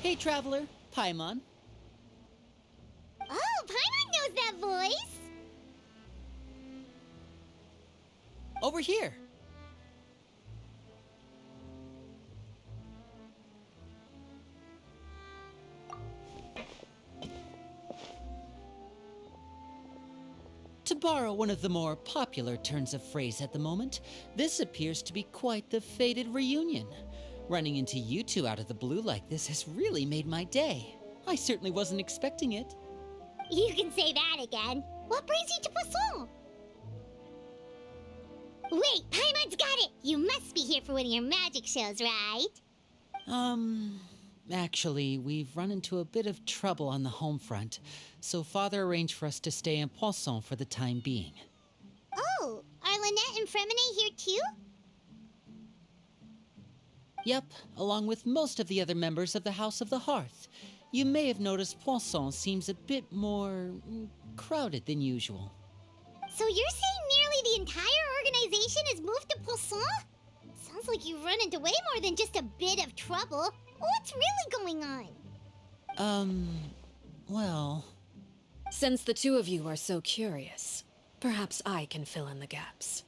Hey, traveler, Paimon. Oh, Paimon knows that voice! Over here. To borrow one of the more popular turns of phrase at the moment, this appears to be quite the fated reunion. Running into you two out of the blue like this has really made my day. I certainly wasn't expecting it. You can say that again. What brings you to Poisson? Wait, Paimon's got it! You must be here for one of your magic shows, right? Actually, we've run into a bit of trouble on the home front, so Father arranged for us to stay in Poisson for the time being. Oh, are Lynette and Fremine here too? Yep, along with most of the other members of the House of the Hearth. You may have noticed Poisson seems a bit more crowded than usual. So you're saying nearly the entire organization has moved to Poisson? Sounds like you've run into way more than just a bit of trouble. What's really going on? Well... Since the two of you are so curious, perhaps I can fill in the gaps.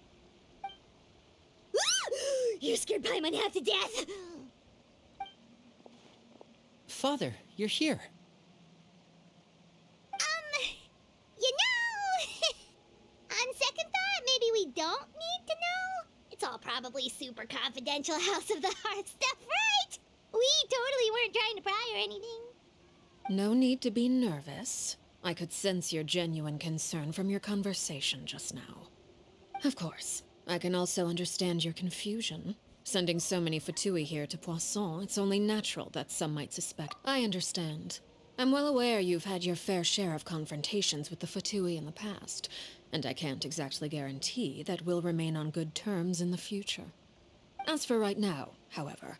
You scared Paimon half to death! Father, you're here. You know... On second thought, maybe we don't need to know? It's all probably super confidential House of the Hearth stuff, right? We totally weren't trying to pry or anything. No need to be nervous. I could sense your genuine concern from your conversation just now. Of course, I can also understand your confusion. Sending so many Fatui here to Poisson, it's only natural that some might suspect. I understand. I'm well aware you've had your fair share of confrontations with the Fatui in the past, and I can't exactly guarantee that we'll remain on good terms in the future. As for right now, however,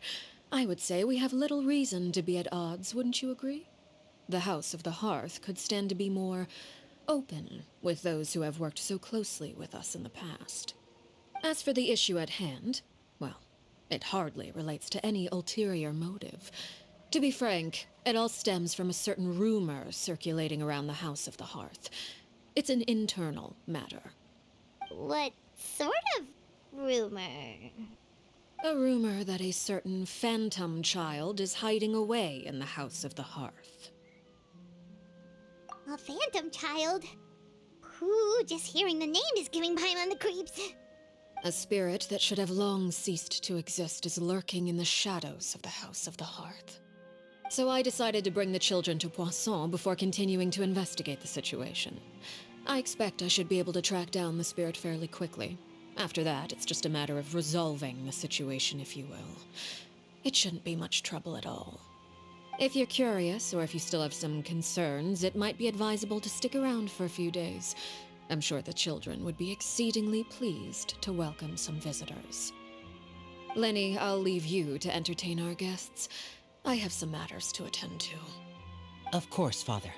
I would say we have little reason to be at odds, wouldn't you agree? The House of the Hearth could stand to be more open with those who have worked so closely with us in the past. As for the issue at hand, well, it hardly relates to any ulterior motive. To be frank, it all stems from a certain rumor circulating around the House of the Hearth. It's an internal matter. What sort of rumor? A rumor that a certain phantom child is hiding away in the House of the Hearth. A phantom child? Ooh, just hearing the name is giving Paimon the creeps. A spirit that should have long ceased to exist is lurking in the shadows of the House of the Hearth. So I decided to bring the children to Poisson before continuing to investigate the situation. I expect I should be able to track down the spirit fairly quickly. After that, it's just a matter of resolving the situation, if you will. It shouldn't be much trouble at all. If you're curious, or if you still have some concerns, it might be advisable to stick around for a few days. I'm sure the children would be exceedingly pleased to welcome some visitors. Lenny, I'll leave you to entertain our guests. I have some matters to attend to. Of course, Father.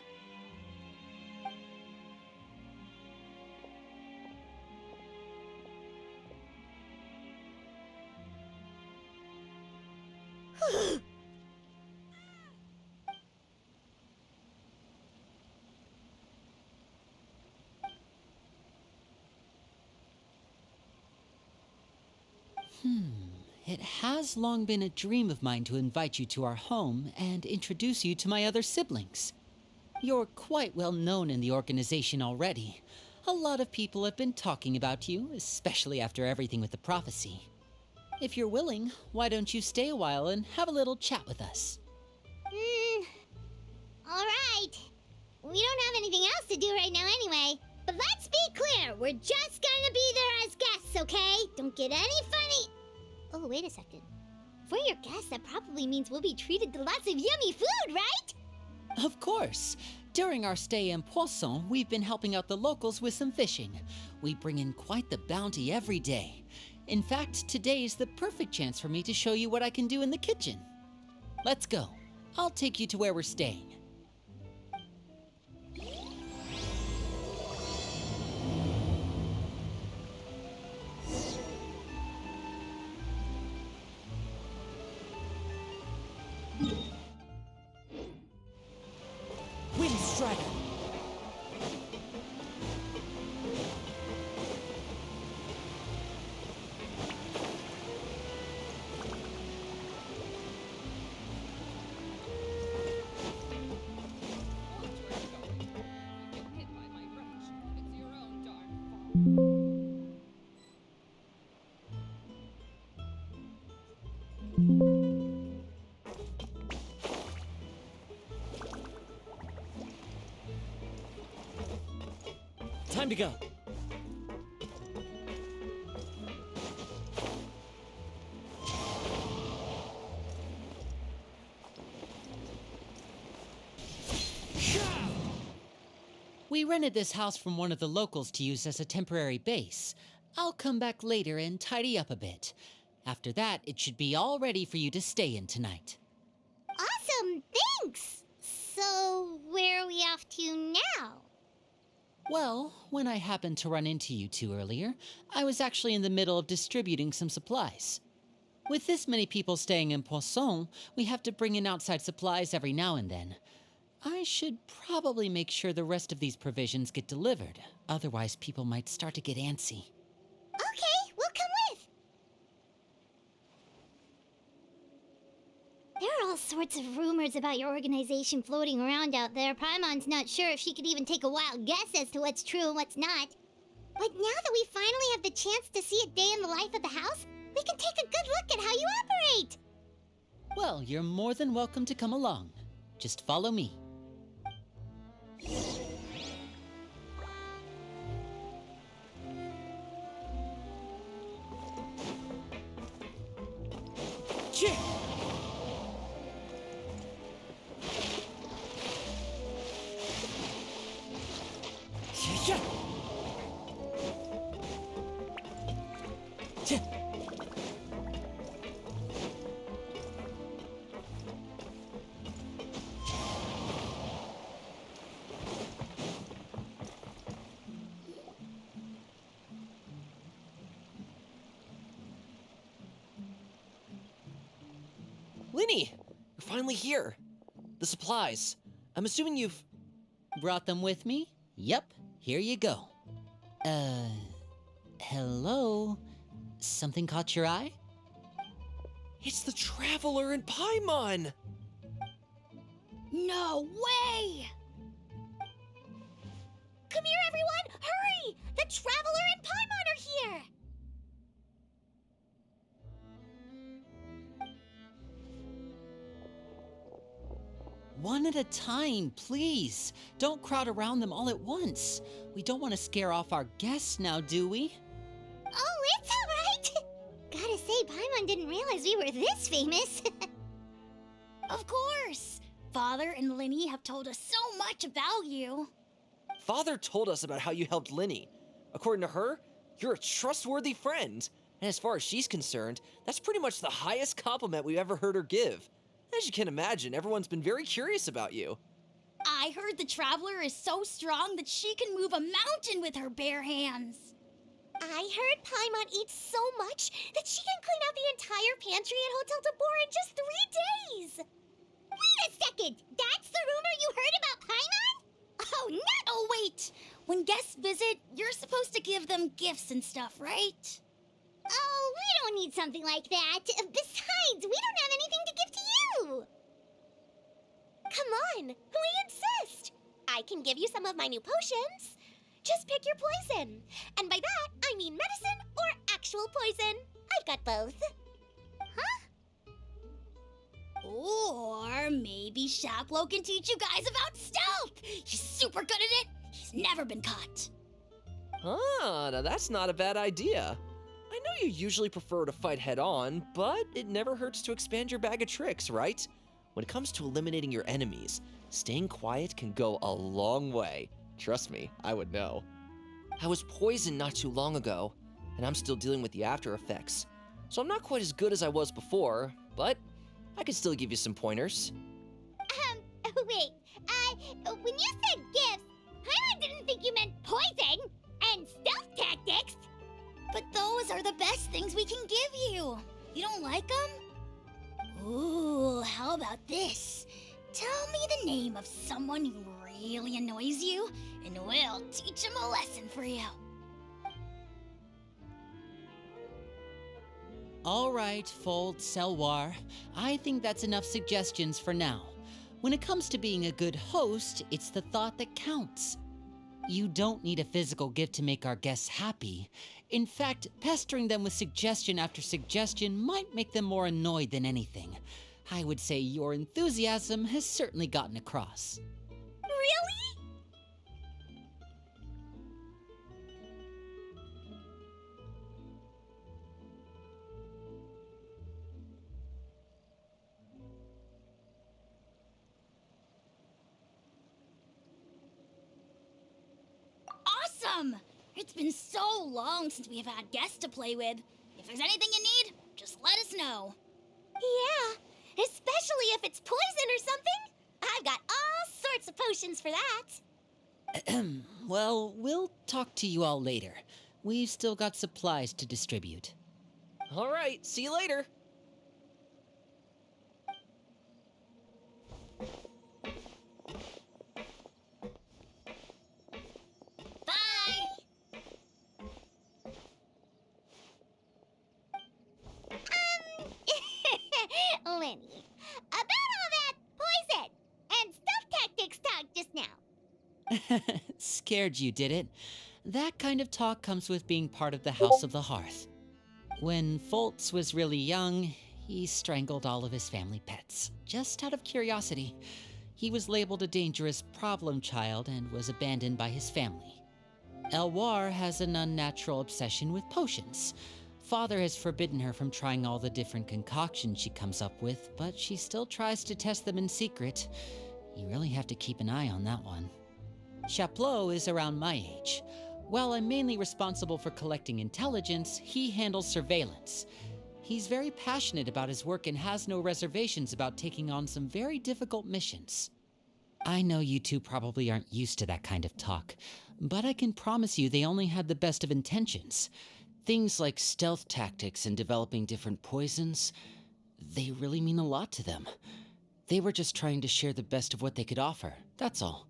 It has long been a dream of mine to invite you to our home and introduce you to my other siblings. You're quite well known in the organization already. A lot of people have been talking about you, especially after everything with the prophecy. If you're willing, why don't you stay a while and have a little chat with us? Alright. We don't have anything else to do right now anyway. But let's be clear, we're just gonna be there as guests, okay? Don't get any funny... Oh, wait a second. For your guests, that probably means we'll be treated to lots of yummy food, right? Of course. During our stay in Poisson, we've been helping out the locals with some fishing. We bring in quite the bounty every day. In fact, today is the perfect chance for me to show you what I can do in the kitchen. Let's go. I'll take you to where we're staying. Wind Strider! Time to go. We rented this house from one of the locals to use as a temporary base. I'll come back later and tidy up a bit. After that, it should be all ready for you to stay in tonight. Awesome, thanks! So, where are we off to now? Well, when I happened to run into you two earlier, I was actually in the middle of distributing some supplies. With this many people staying in Poisson, we have to bring in outside supplies every now and then. I should probably make sure the rest of these provisions get delivered, otherwise people might start to get antsy. Okay, we'll come with! There are all sorts of rumors about your organization floating around out there. Paimon's not sure if she could even take a wild guess as to what's true and what's not. But now that we finally have the chance to see a day in the life of the house, we can take a good look at how you operate! Well, you're more than welcome to come along. Just follow me. Chip! Yeah. Linny, you're finally here. The supplies. I'm assuming you've... Brought them with me? Yep, here you go. Hello? Something caught your eye? It's the Traveler in Paimon! No way! Come here, everyone! Hurry! The Traveler and Paimon are here! One at a time, please. Don't crowd around them all at once. We don't want to scare off our guests now, do we? Oh, it's all right! Gotta say, Paimon didn't realize we were this famous. Of course! Father and Linny have told us so much about you. Father told us about how you helped Linny. According to her, you're a trustworthy friend. And as far as she's concerned, that's pretty much the highest compliment we've ever heard her give. As you can imagine, everyone's been very curious about you. I heard the Traveler is so strong that she can move a mountain with her bare hands. I heard Paimon eats so much that she can clean out the entire pantry at Hotel de Boer in just 3 days! Wait a second! That's the rumor you heard about Paimon? Oh, no! Oh, wait! When guests visit, you're supposed to give them gifts and stuff, right? Oh, we don't need something like that. Besides, we don't have anything to give to you! Come on, we insist! I can give you some of my new potions. Just pick your poison. And by that, I mean medicine or actual poison. I've got both. Huh? Or maybe Shaplo can teach you guys about stealth! He's super good at it! He's never been caught! Ah, now that's not a bad idea. I know you usually prefer to fight head-on, but it never hurts to expand your bag of tricks, right? When it comes to eliminating your enemies, Staying quiet can go a long way. Trust me, I would know. I was poisoned not too long ago, and I'm still dealing with the after effects. So I'm not quite as good as I was before, but I could still give you some pointers. Wait, when you said gifts, Paimon didn't think you meant poison and stealth tactics. But those are the best things we can give you. You don't like them? Ooh, how about this? Tell me the name of someone who really annoys you, and we'll teach him a lesson for you. All right, Fold, Selwar. I think that's enough suggestions for now. When it comes to being a good host, it's the thought that counts. You don't need a physical gift to make our guests happy. In fact, pestering them with suggestion after suggestion might make them more annoyed than anything. I would say your enthusiasm has certainly gotten across. Really? Awesome! It's been so long since we have had guests to play with. If there's anything you need, just let us know. Yeah, especially if it's poison or something. I've got all sorts of potions for that. Well, we'll talk to you all later. We've still got supplies to distribute. All right, see you later. Bye! Lenny, about all that poison and stealth tactics talk just now. Scared you, did it? That kind of talk comes with being part of the House of the Hearth. When Foltz was really young, he strangled all of his family pets, just out of curiosity. He was labeled a dangerous problem child and was abandoned by his family. Elwar has an unnatural obsession with potions. Father has forbidden her from trying all the different concoctions she comes up with, but she still tries to test them in secret. You really have to keep an eye on that one. Chaplot is around my age. While I'm mainly responsible for collecting intelligence, he handles surveillance. He's very passionate about his work and has no reservations about taking on some very difficult missions. I know you two probably aren't used to that kind of talk, but I can promise you they only had the best of intentions. Things like stealth tactics and developing different poisons, they really mean a lot to them. They were just trying to share the best of what they could offer, that's all.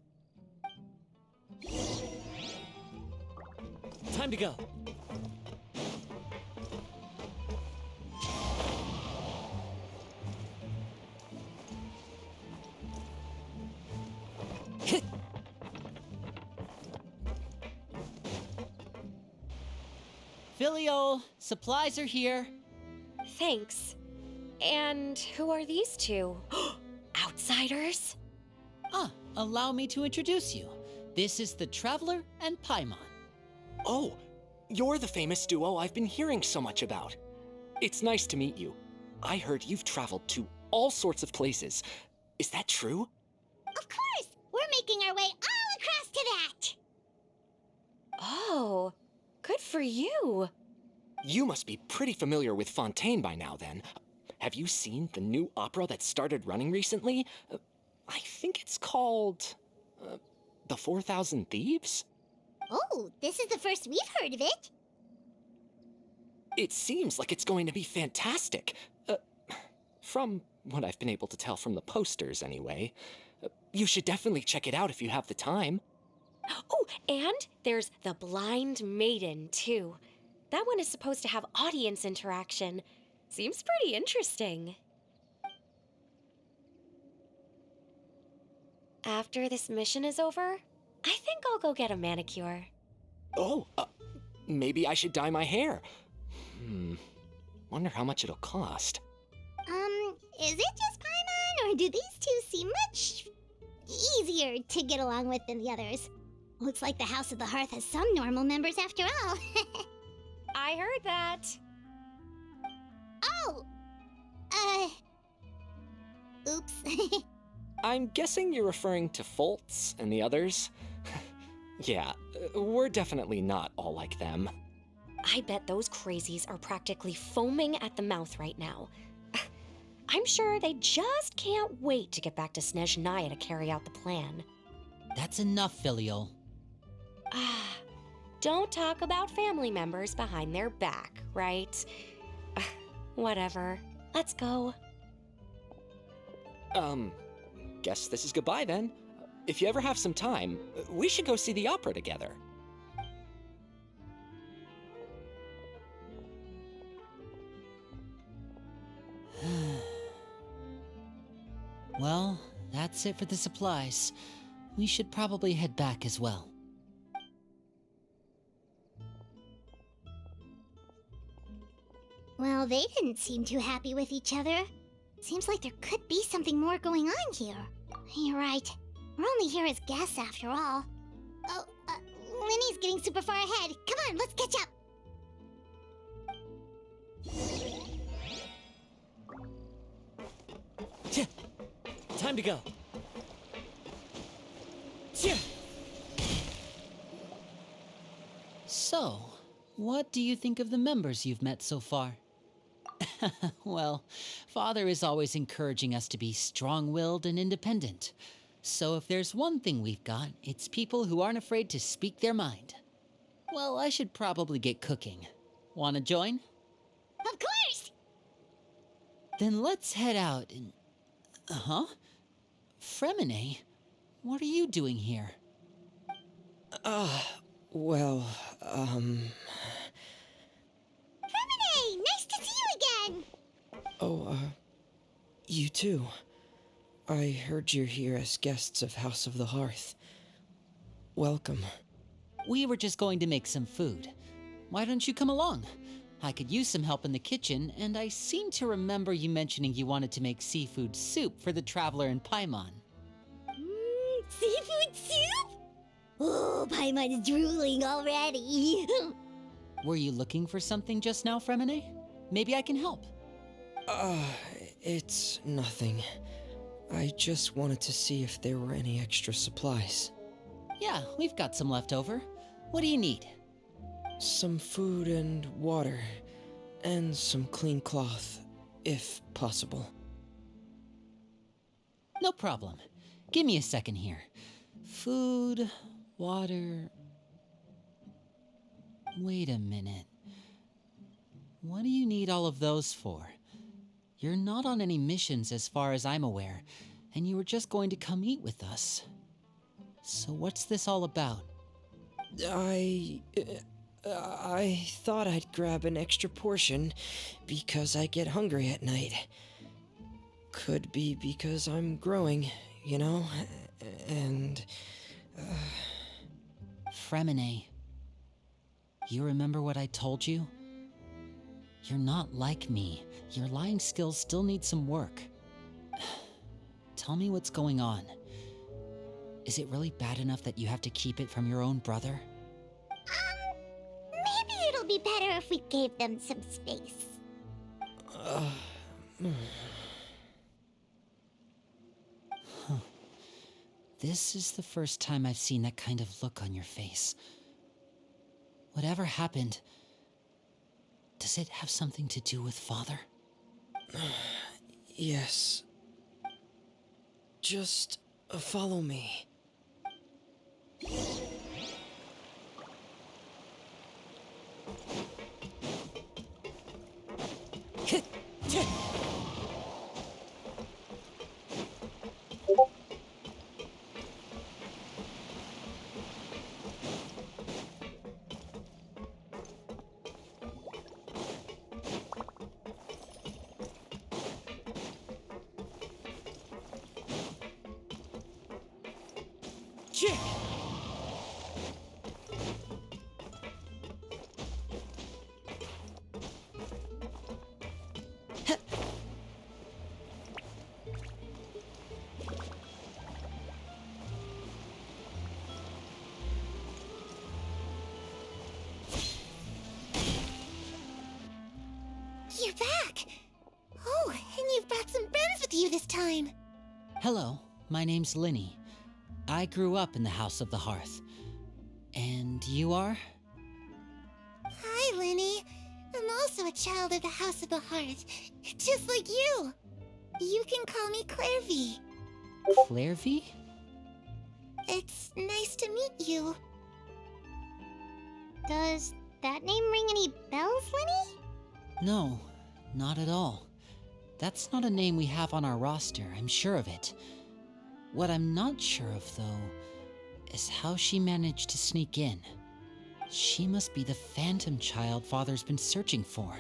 Time to go. Filial, supplies are here. Thanks. And who are these two? Outsiders? Allow me to introduce you. This is the Traveler and Paimon. Oh, you're the famous duo I've been hearing so much about. It's nice to meet you. I heard you've traveled to all sorts of places. Is that true? Of course, we're making our way all across to that. Oh, good for you. You must be pretty familiar with Fontaine by now, then. Have you seen the new opera that started running recently? I think it's called... The 4,000 Thieves? Oh, this is the first we've heard of it. It seems like it's going to be fantastic. From what I've been able to tell from the posters, anyway. You should definitely check it out if you have the time. Oh, and there's The Blind Maiden, too. That one is supposed to have audience interaction. Seems pretty interesting. After this mission is over, I think I'll go get a manicure. Oh, maybe I should dye my hair. Wonder how much it'll cost. Is it just Paimon, or do these two seem much easier to get along with than the others? Looks like the House of the Hearth has some normal members after all. I heard that. Oh! Oops. I'm guessing you're referring to Foltz and the others? Yeah, we're definitely not all like them. I bet those crazies are practically foaming at the mouth right now. I'm sure they just can't wait to get back to Snezhnaya to carry out the plan. That's enough, Filial. Don't talk about family members behind their back, right? Whatever. Let's go. Guess this is goodbye then. If you ever have some time, we should go see the opera together. Well, that's it for the supplies. We should probably head back as well. Well, they didn't seem too happy with each other. Seems like there could be something more going on here. You're right. We're only here as guests after all. Oh, Linny's getting super far ahead. Come on, let's catch up. Time to go. So, what do you think of the members you've met so far? Well, Father is always encouraging us to be strong-willed and independent. So if there's one thing we've got, it's people who aren't afraid to speak their mind. Well, I should probably get cooking. Wanna join? Of course! Then let's head out and... Huh? Fremine? What are you doing here? Well, Hey, nice to see you again! Oh, you too. I heard you're here as guests of House of the Hearth. Welcome. We were just going to make some food. Why don't you come along? I could use some help in the kitchen, and I seem to remember you mentioning you wanted to make seafood soup for the traveler in Paimon. Seafood soup? Oh, Paimon's drooling already. Were you looking for something just now, Fremine? Maybe I can help. It's nothing. I just wanted to see if there were any extra supplies. Yeah, we've got some left over. What do you need? Some food and water, and some clean cloth, if possible. No problem. Give me a second here. Food, water... Wait a minute. What do you need all of those for? You're not on any missions as far as I'm aware, and you were just going to come eat with us. So what's this all about? I thought I'd grab an extra portion because I get hungry at night. Could be because I'm growing, you know, and... Fremine, you remember what I told you? You're not like me. Your lying skills still need some work. Tell me what's going on. Is it really bad enough that you have to keep it from your own brother? Maybe it'll be better if we gave them some space. This is the first time I've seen that kind of look on your face. Whatever happened, does it have something to do with Father? Yes. Just follow me. You're back! Oh, and you've brought some friends with you this time! Hello. my name's Linny. I grew up in the House of the Hearth. And you are? Hi, Linny. I'm also a child of the House of the Hearth, just like you. You can call me Clairvy. Clairvy? It's nice to meet you. Does that name ring any bells, Linny? No, not at all. That's not a name we have on our roster, I'm sure of it. What I'm not sure of, though, is how she managed to sneak in. She must be the phantom child Father's been searching for.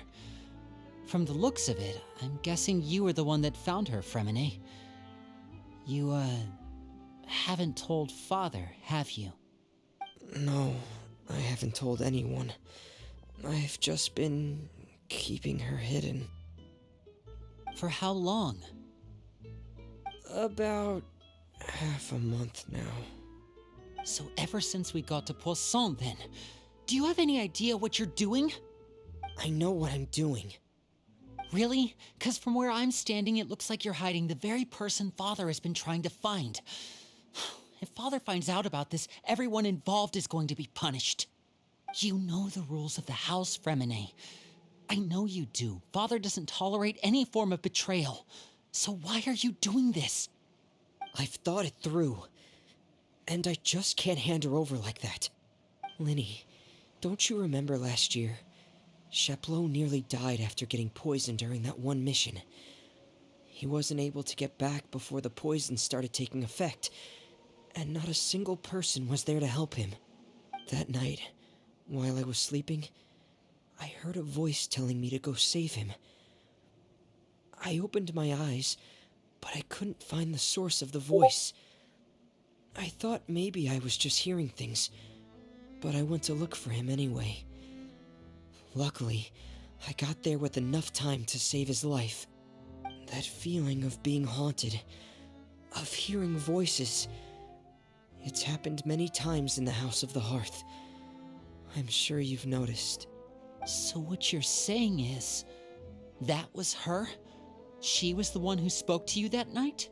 From the looks of it, I'm guessing you were the one that found her, Fremine. You, haven't told Father, have you? No, I haven't told anyone. I've just been keeping her hidden. For how long? About half a month now. So ever since we got to Poisson, then. Do you have any idea what you're doing? I know what I'm doing. Really? 'Cause from where I'm standing, it looks like you're hiding the very person Father has been trying to find. If Father finds out about this, everyone involved is going to be punished. You know the rules of the house, Fremine. I know you do. Father doesn't tolerate any form of betrayal. So why are you doing this? I've thought it through. And I just can't hand her over like that. Linny, don't you remember last year? Sheplo nearly died after getting poisoned during that one mission. He wasn't able to get back before the poison started taking effect, and not a single person was there to help him. That night, while I was sleeping, I heard a voice telling me to go save him. I opened my eyes, but I couldn't find the source of the voice. I thought maybe I was just hearing things, but I went to look for him anyway. Luckily, I got there with enough time to save his life. That feeling of being haunted, of hearing voices, it's happened many times in the House of the Hearth. I'm sure you've noticed. So what you're saying is, that was her? She was the one who spoke to you that night?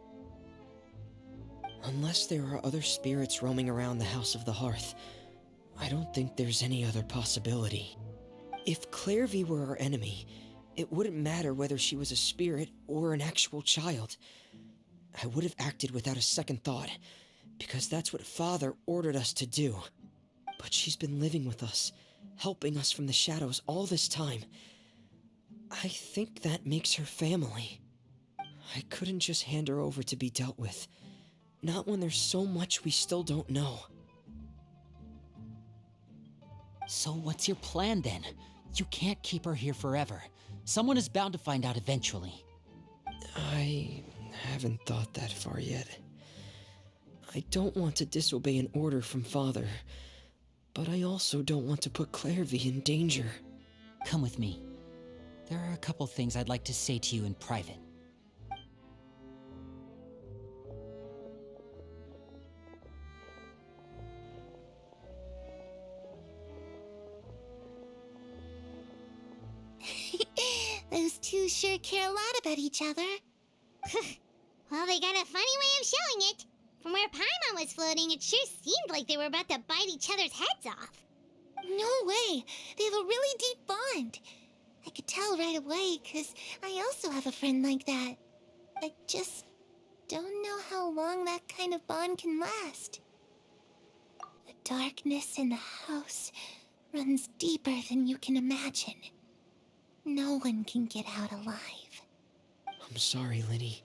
Unless there are other spirits roaming around the House of the Hearth, I don't think there's any other possibility. If Clairvy were our enemy, it wouldn't matter whether she was a spirit or an actual child. I would have acted without a second thought, because that's what Father ordered us to do. But she's been living with us, helping us from the shadows all this time. I think that makes her family. I couldn't just hand her over to be dealt with. Not when there's so much we still don't know. So what's your plan then? You can't keep her here forever. Someone is bound to find out eventually. I haven't thought that far yet. I don't want to disobey an order from Father, but I also don't want to put Clairvy in danger. Come with me. There are a couple things I'd like to say to you in private. Those two sure care a lot about each other. Well, they got a funny way of showing it. From where Paimon was floating, it sure seemed like they were about to bite each other's heads off. No way! They have a really deep bond. I could tell right away, 'cause I also have a friend like that. I just don't know how long that kind of bond can last. The darkness in the house runs deeper than you can imagine. No one can get out alive. I'm sorry, Linny.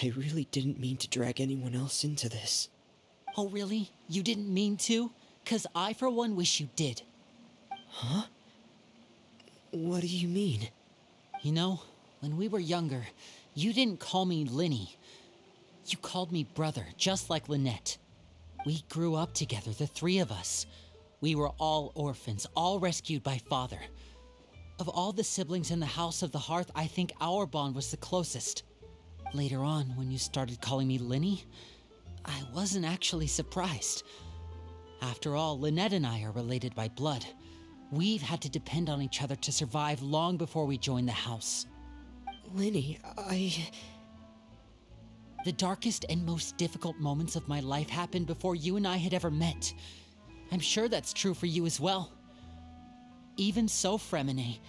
I really didn't mean to drag anyone else into this. Oh, really? You didn't mean to? 'Cause I, for one, wish you did. Huh? What do you mean? You know, when we were younger, you didn't call me Linny. You called me brother, just like Lynette. We grew up together, the three of us. We were all orphans, all rescued by Father. Of all the siblings in the House of the Hearth, I think our bond was the closest. Later on, when you started calling me Linny, I wasn't actually surprised. After all, Lynette and I are related by blood. We've had to depend on each other to survive long before we joined the house. Linny, The darkest and most difficult moments of my life happened before you and I had ever met. I'm sure that's true for you as well. Even so, Fremine,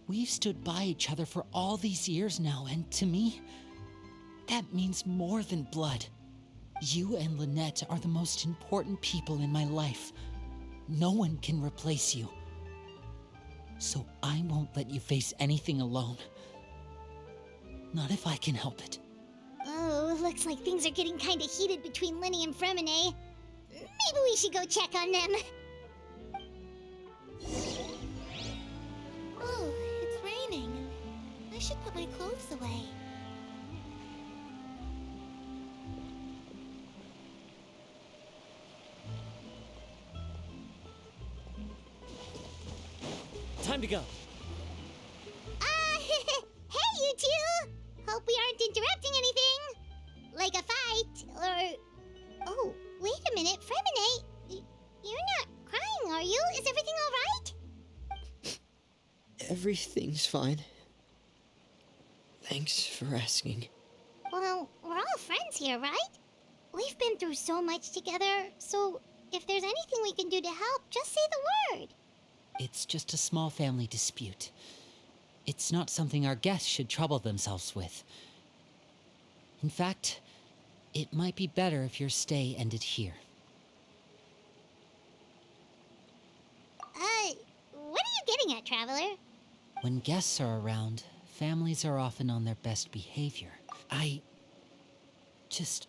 we've stood by each other for all these years now, and to me, that means more than blood. You and Lynette are the most important people in my life. No one can replace you. So I won't let you face anything alone. Not if I can help it. Oh, looks like things are getting kinda heated between Linny and Fremine. Maybe we should go check on them. Oh, it's raining. I should put my clothes away. Time to go. Hey, you two! Hope we aren't interrupting anything. Like a fight, or... Oh, wait a minute, Fremine. You're not crying, are you? Is everything alright? Everything's fine. Thanks for asking. Well, we're all friends here, right? We've been through so much together, so if there's anything we can do to help, just say the word. It's just a small family dispute. It's not something our guests should trouble themselves with. In fact, it might be better if your stay ended here. What are you getting at, Traveler? When guests are around, families are often on their best behavior. I just...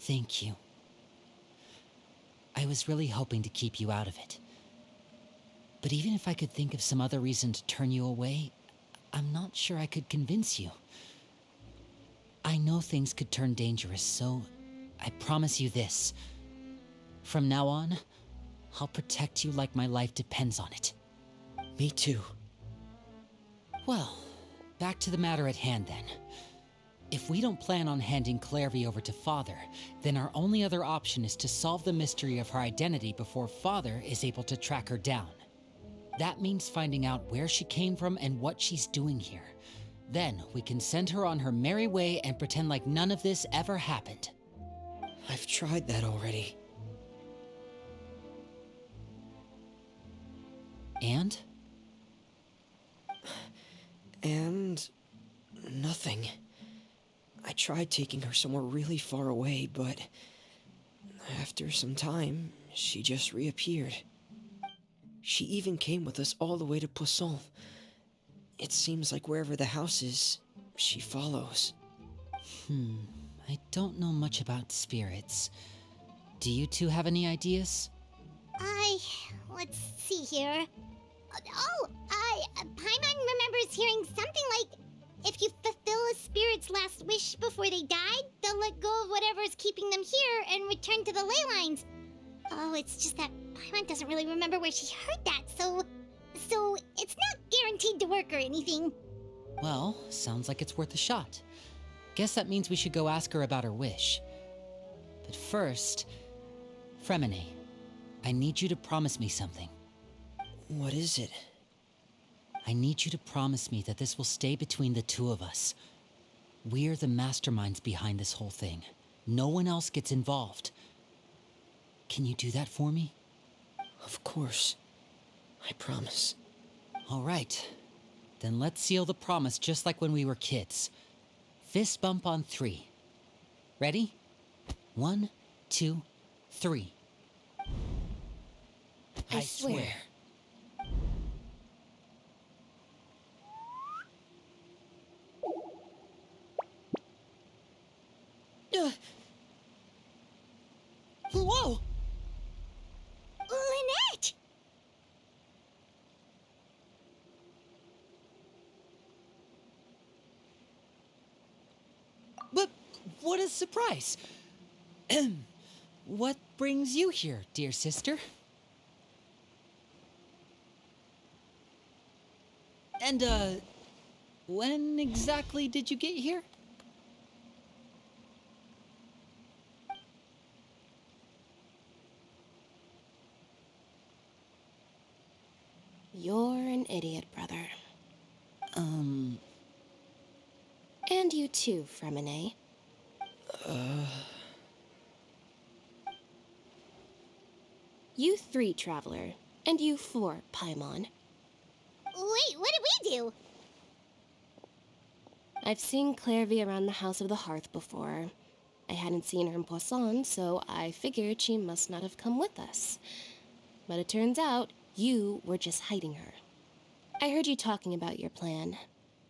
Thank you. I was really hoping to keep you out of it. But even if I could think of some other reason to turn you away, I'm not sure I could convince you. I know things could turn dangerous, so I promise you this. From now on, I'll protect you like my life depends on it. Me too. Well, back to the matter at hand then. If we don't plan on handing Clairvy over to Father, then our only other option is to solve the mystery of her identity before Father is able to track her down. That means finding out where she came from and what she's doing here. Then we can send her on her merry way and pretend like none of this ever happened. I've tried that already. And? And... nothing. I tried taking her somewhere really far away, but... after some time, she just reappeared. She even came with us all the way to Poisson. It seems like wherever the house is, she follows. I don't know much about spirits. Do you two have any ideas? Let's see here. Paimon remembers hearing something like, if you fulfill a spirit's last wish before they died, they'll let go of whatever's keeping them here and return to the ley lines. Oh, it's just that Paimon doesn't really remember where she heard that, so it's not guaranteed to work or anything. Well, sounds like it's worth a shot. Guess that means we should go ask her about her wish. But first, Fremine, I need you to promise me something. What is it? I need you to promise me that this will stay between the two of us. We're the masterminds behind this whole thing. No one else gets involved. Can you do that for me? Of course. I promise. All right. Then let's seal the promise just like when we were kids. Fist bump on 3. Ready? 1, 2, 3. I swear. Whoa! Lynette! But what a surprise! What brings you here, dear sister? And, when exactly did you get here? You're an idiot, brother. too, Fremine. You 3, Traveler, and you 4, Paimon. Wait, what did we do? I've seen Clairvy around the House of the Hearth before. I hadn't seen her in Poisson, so I figured she must not have come with us. But it turns out you were just hiding her. I heard you talking about your plan.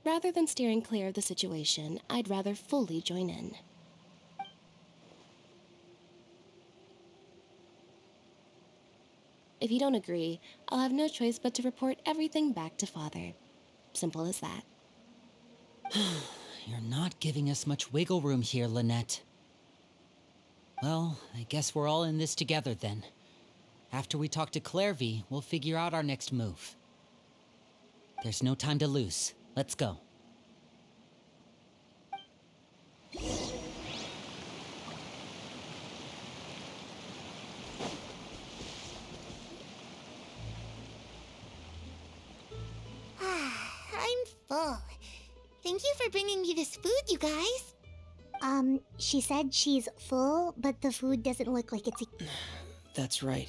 Rather than steering clear of the situation, I'd rather fully join in. If you don't agree, I'll have no choice but to report everything back to Father. Simple as that. You're not giving us much wiggle room here, Lynette. Well, I guess we're all in this together then. After we talk to Clairvy, we'll figure out our next move. There's no time to lose. Let's go. I'm full. Thank you for bringing me this food, you guys. She said she's full, but the food doesn't look like it's... That's right.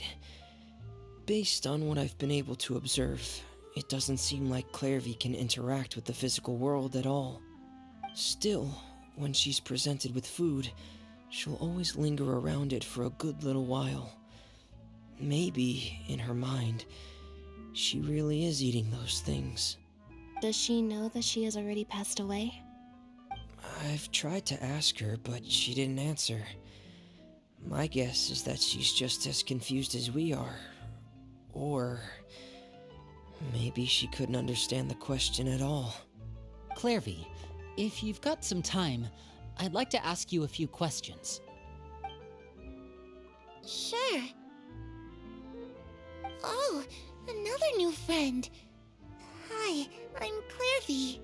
Based on what I've been able to observe, it doesn't seem like Clairvy can interact with the physical world at all. Still, when she's presented with food, she'll always linger around it for a good little while. Maybe, in her mind, she really is eating those things. Does she know that she has already passed away? I've tried to ask her, but she didn't answer. My guess is that she's just as confused as we are. Or maybe she couldn't understand the question at all. Clairvy, if you've got some time, I'd like to ask you a few questions. Sure. Oh, another new friend. Hi, I'm Clairvy.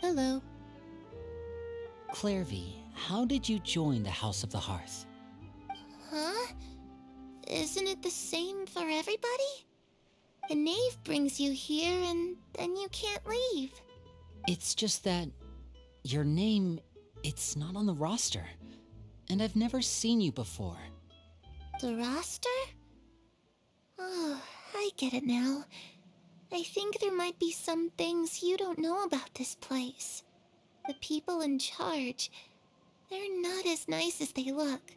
Hello. Clairvy, how did you join the House of the Hearth? Huh? Isn't it the same for everybody? The knave brings you here and then you can't leave. It's just that your name, it's not on the roster. And I've never seen you before. The roster? Oh, I get it now. I think there might be some things you don't know about this place. The people in charge, they're not as nice as they look.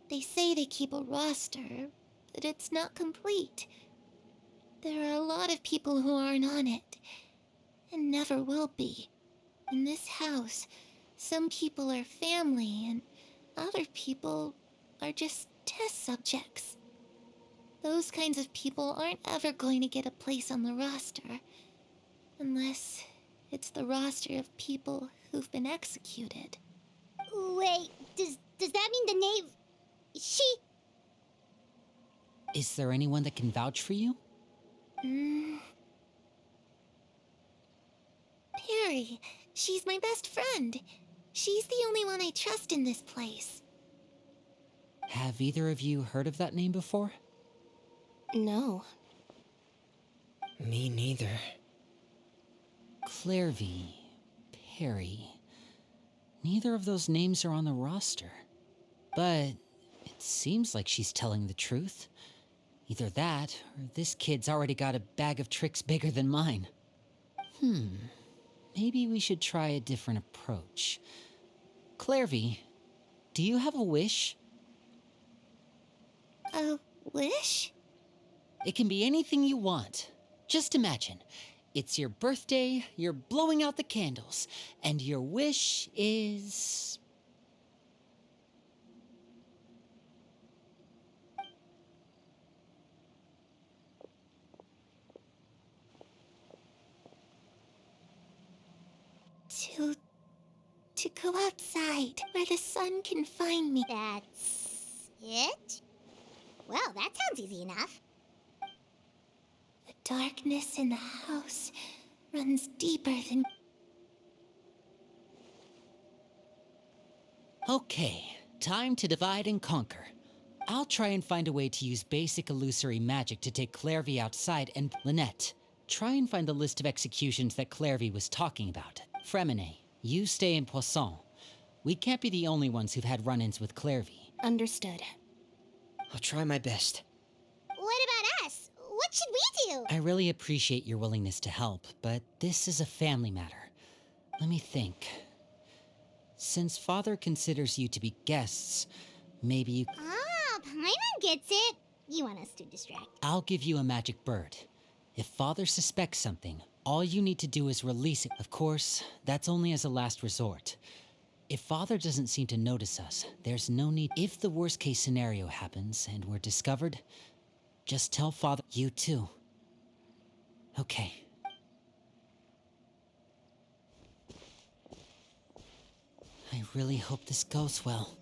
They say they keep a roster, but it's not complete. There are a lot of people who aren't on it, and never will be. In this house, some people are family, and other people are just test subjects. Those kinds of people aren't ever going to get a place on the roster, unless it's the roster of people who've been executed. Wait, does that mean the knave... Is there anyone that can vouch for you? Perry, she's my best friend. She's the only one I trust in this place. Have either of you heard of that name before? No. Me neither. Clairvy, Perry. Neither of those names are on the roster. But it seems like she's telling the truth. Either that, or this kid's already got a bag of tricks bigger than mine. Maybe we should try a different approach. Clairvy, do you have a wish? A wish? It can be anything you want. Just imagine. It's your birthday, you're blowing out the candles, and your wish is... To go outside, where the sun can find me. That's it? Well, that sounds easy enough. The darkness in the house runs deeper than... Okay, time to divide and conquer. I'll try and find a way to use basic illusory magic to take Clairvy outside, and Lynette, try and find the list of executions that Clairvy was talking about. Fremine, you stay in Poisson. We can't be the only ones who've had run-ins with Clairvy. Understood. I'll try my best. What about us? What should we do? I really appreciate your willingness to help, but this is a family matter. Let me think. Since Father considers you to be guests, maybe you... Ah, Paimon gets it. You want us to distract. I'll give you a magic bird. If Father suspects something, all you need to do is release it. Of course, that's only as a last resort. If Father doesn't seem to notice us, there's no need. If the worst case scenario happens and we're discovered, just tell Father you too. Okay. I really hope this goes well.